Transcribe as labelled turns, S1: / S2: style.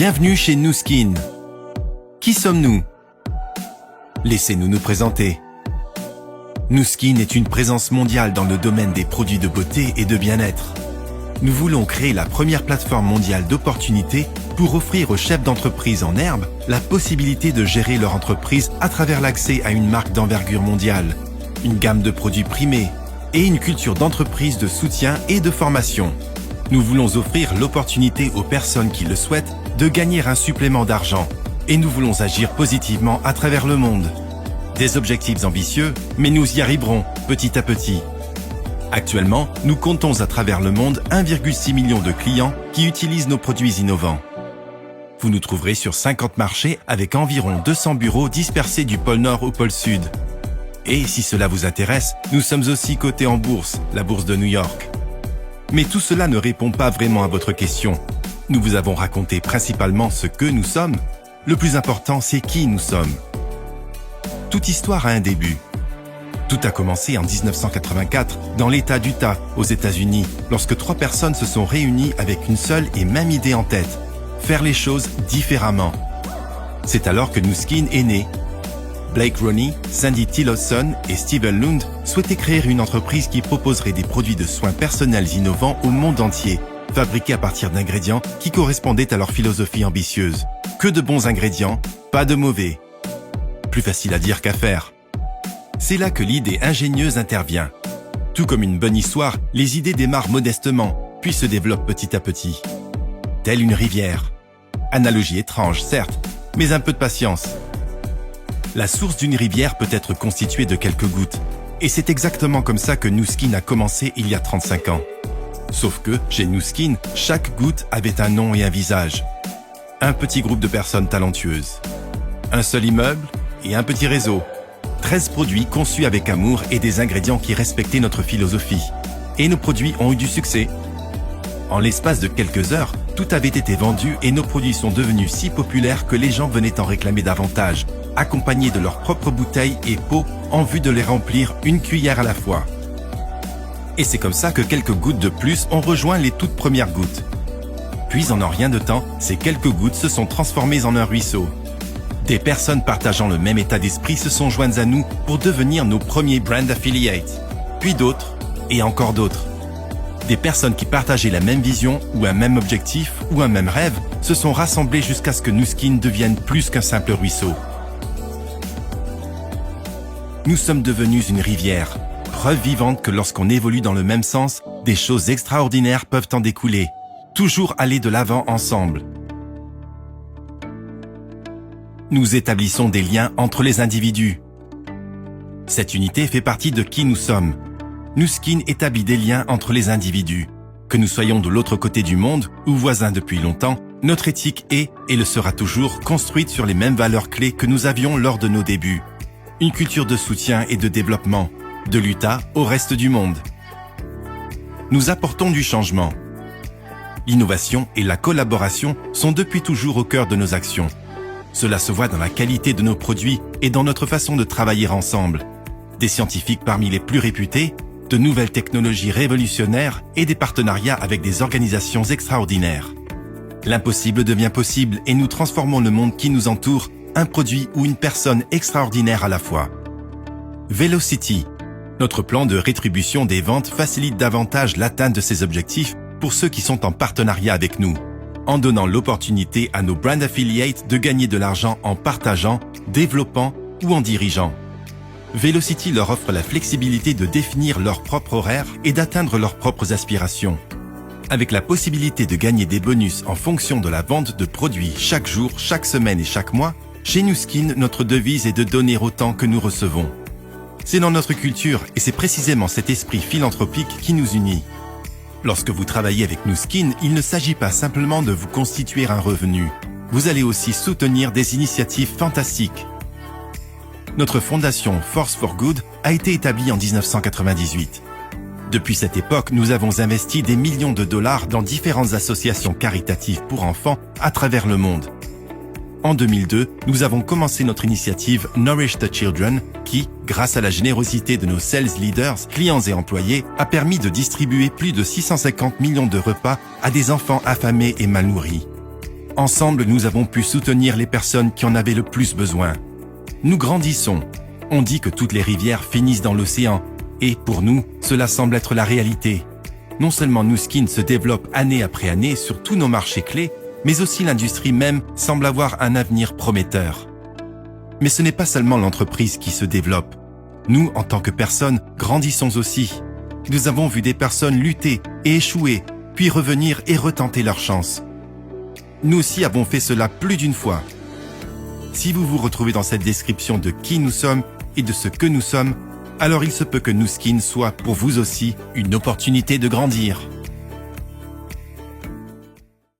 S1: Bienvenue chez Nu Skin. Qui sommes-nous? Laissez-nous nous présenter. Nu Skin est une présence mondiale dans le domaine des produits de beauté et de bien-être. Nous voulons créer la première plateforme mondiale d'opportunités pour offrir aux chefs d'entreprise en herbe la possibilité de gérer leur entreprise à travers l'accès à une marque d'envergure mondiale, une gamme de produits primés et une culture d'entreprise de soutien et de formation. Nous voulons offrir l'opportunité aux personnes qui le souhaitent de gagner un supplément d'argent et nous voulons agir positivement à travers le monde. Des objectifs ambitieux, mais nous y arriverons petit à petit. Actuellement, nous comptons à travers le monde 1,6 million de clients qui utilisent nos produits innovants. Vous nous trouverez sur 50 marchés avec environ 200 bureaux dispersés du pôle Nord au pôle Sud. Et si cela vous intéresse, nous sommes aussi cotés en bourse, la bourse de New York. Mais tout cela ne répond pas vraiment à votre question. Nous vous avons raconté principalement ce que nous sommes. Le plus important, c'est qui nous sommes. Toute histoire a un début. Tout a commencé en 1984 dans l'État d'Utah, aux États-Unis, lorsque 3 personnes se sont réunies avec une seule et même idée en tête, faire les choses différemment. C'est alors que Nu Skin est né. Blake Roney, Sandy Tillotson et Steven Lund souhaitaient créer une entreprise qui proposerait des produits de soins personnels innovants au monde entier, fabriqués à partir d'ingrédients qui correspondaient à leur philosophie ambitieuse. Que de bons ingrédients, pas de mauvais. Plus facile à dire qu'à faire. C'est là que l'idée ingénieuse intervient. Tout comme une bonne histoire, les idées démarrent modestement, puis se développent petit à petit. Telle une rivière. Analogie étrange, certes, mais un peu de patience. La source d'une rivière peut être constituée de quelques gouttes. Et c'est exactement comme ça que Nu Skin a commencé il y a 35 ans. Sauf que, chez Nu Skin, chaque goutte avait un nom et un visage. Un petit groupe de personnes talentueuses. Un seul immeuble et un petit réseau. 13 produits conçus avec amour et des ingrédients qui respectaient notre philosophie. Et nos produits ont eu du succès. En l'espace de quelques heures, tout avait été vendu et nos produits sont devenus si populaires que les gens venaient en réclamer davantage, accompagnés de leurs propres bouteilles et pots en vue de les remplir une cuillère à la fois. Et c'est comme ça que quelques gouttes de plus ont rejoint les toutes premières gouttes. Puis en rien de temps, ces quelques gouttes se sont transformées en un ruisseau. Des personnes partageant le même état d'esprit se sont jointes à nous pour devenir nos premiers brand affiliates. Puis d'autres, et encore d'autres. Des personnes qui partageaient la même vision, ou un même objectif, ou un même rêve, se sont rassemblées jusqu'à ce que Nu Skin devienne plus qu'un simple ruisseau. Nous sommes devenus une rivière, preuve vivante que lorsqu'on évolue dans le même sens, des choses extraordinaires peuvent en découler. Toujours aller de l'avant ensemble. Nous établissons des liens entre les individus. Cette unité fait partie de qui nous sommes. Nu Skin établit des liens entre les individus. Que nous soyons de l'autre côté du monde ou voisins depuis longtemps, notre éthique est, et le sera toujours, construite sur les mêmes valeurs clés que nous avions lors de nos débuts. Une culture de soutien et de développement, de l'Utah au reste du monde. Nous apportons du changement. L'innovation et la collaboration sont depuis toujours au cœur de nos actions. Cela se voit dans la qualité de nos produits et dans notre façon de travailler ensemble. Des scientifiques parmi les plus réputés, de nouvelles technologies révolutionnaires et des partenariats avec des organisations extraordinaires. L'impossible devient possible et nous transformons le monde qui nous entoure, un produit ou une personne extraordinaire à la fois. Velocity. Notre plan de rétribution des ventes facilite davantage l'atteinte de ces objectifs pour ceux qui sont en partenariat avec nous, en donnant l'opportunité à nos brand affiliates de gagner de l'argent en partageant, développant ou en dirigeant. Velocity leur offre la flexibilité de définir leur propre horaire et d'atteindre leurs propres aspirations. Avec la possibilité de gagner des bonus en fonction de la vente de produits chaque jour, chaque semaine et chaque mois, chez Nu Skin, notre devise est de donner autant que nous recevons. C'est dans notre culture et c'est précisément cet esprit philanthropique qui nous unit. Lorsque vous travaillez avec Nu Skin, il ne s'agit pas simplement de vous constituer un revenu. Vous allez aussi soutenir des initiatives fantastiques. Notre fondation Force for Good a été établie en 1998. Depuis cette époque, nous avons investi des millions de dollars dans différentes associations caritatives pour enfants à travers le monde. En 2002, nous avons commencé notre initiative Nourish the Children qui, grâce à la générosité de nos sales leaders, clients et employés, a permis de distribuer plus de 650 millions de repas à des enfants affamés et mal nourris. Ensemble, nous avons pu soutenir les personnes qui en avaient le plus besoin. Nous grandissons. On dit que toutes les rivières finissent dans l'océan. Et pour nous, cela semble être la réalité. Non seulement Nu Skin se développe année après année sur tous nos marchés clés, mais aussi l'industrie même semble avoir un avenir prometteur. Mais ce n'est pas seulement l'entreprise qui se développe. Nous, en tant que personnes, grandissons aussi. Nous avons vu des personnes lutter et échouer, puis revenir et retenter leur chance. Nous aussi avons fait cela plus d'une fois. Si vous vous retrouvez dans cette description de qui nous sommes et de ce que nous sommes, alors il se peut que Nu Skin soit pour vous aussi une opportunité de grandir.